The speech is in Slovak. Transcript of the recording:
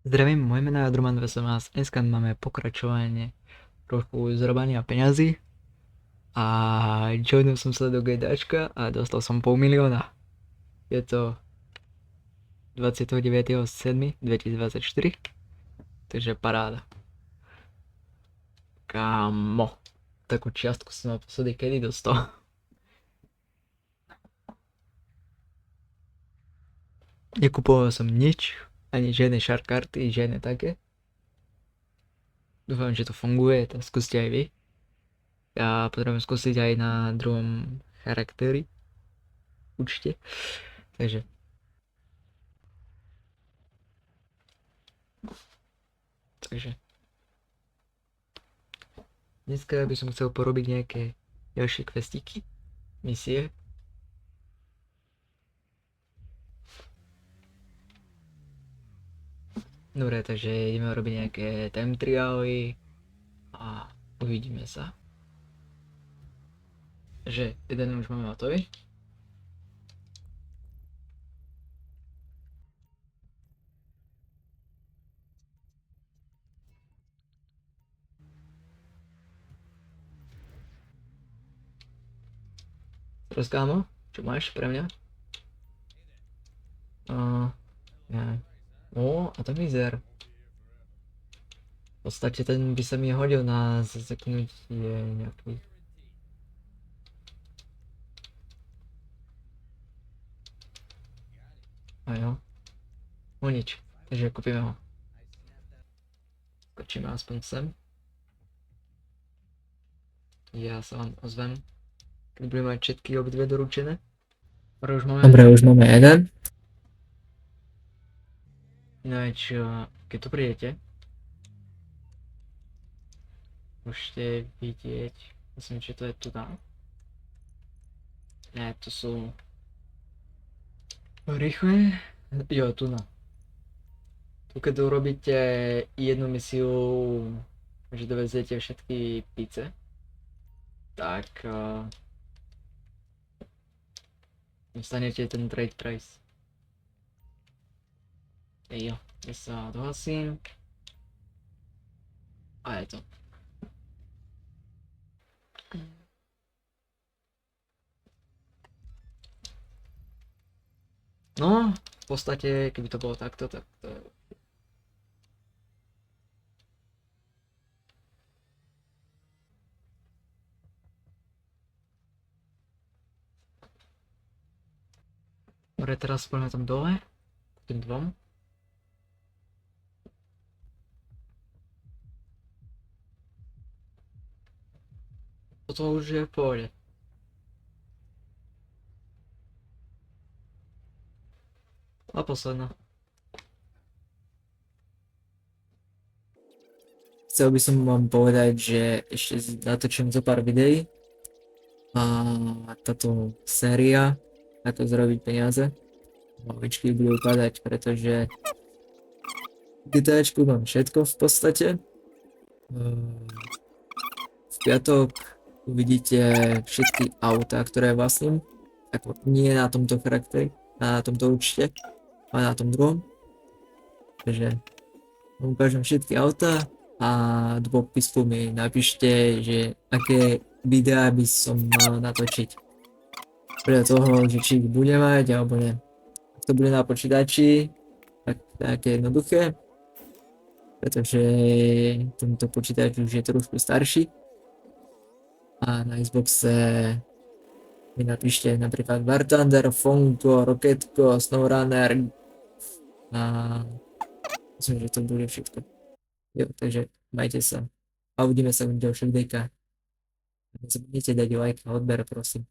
Zdravím, moje meno je Adroman 18. Dneska máme pokračovanie trochu zarobania peňazí a joinul som sa do GDAčka a dostal som 500 000. Je to 29.7.2024, takže paráda. Kámo, takú čiastku som naposledy kedy dostal. Nekupoval som nič, ani žiadne shark karty, žiadne také. Dúfam, že to funguje, tak skúste aj vy. Ja potrebujem skúsiť aj na druhom charakteri. Určite. Takže. Dneska by som chcel porobiť nejaké ďalšie questíky, misie. Dobre, takže ideme robiť nejaké time triály a uvidíme sa. Že jeden už máme hotový. Teraz kámo, čo máš pre mňa? Neviem. A to mizer. V podstate ten by sa mi hodil na zaseknutie nejaký. A jo. Nič, takže kúpime ho. Skočíme aspoň sem. Ja sa vám ozvem, keď budeme mať všetky obidve doručené. Dobre, už máme jeden. No čo, keď tu prídete, môžete vidieť, myslím, že to je tu tam. Ne, to sú rýchle, jo, tu na. Tu keď urobíte jednu misiu, že dovezete všetky píce, tak dostanete ten trade price. Jo, ja sa dohlasím. A je to. No, v podstate, keby to bolo takto, tak to... Dobre, teraz poďme tam dole, k tým dvom. Toto už je v pohode. A posledná. Chcel by som vám povedať, že ešte natočím zo pár videí. A táto séria, ako zarobiť peniaze, hlavičky budú padať, pretože v GTAčku mám všetko v podstate. V piatok uvidíte všetky autá, ktoré vlastním, ako nie na tomto charakteri, na tomto účte, ale na tom druhom. Takže vám ukážem všetky autá a do popisku mi napíšte, že aké videá by som mal natočiť. Podľa toho, že či ich bude mať alebo ne. Ak to bude na počítači, tak také jednoduché, pretože tento počítač už je trošku starší. A na Xboxe mi napíšte napríklad War Thunder, Fonko, Rocketko, SnowRunner a myslím, že to bude všetko. Jo, takže majte sa a uvidíme sa v ďalších videjkách. Nezabudnite dať like a odber, prosím.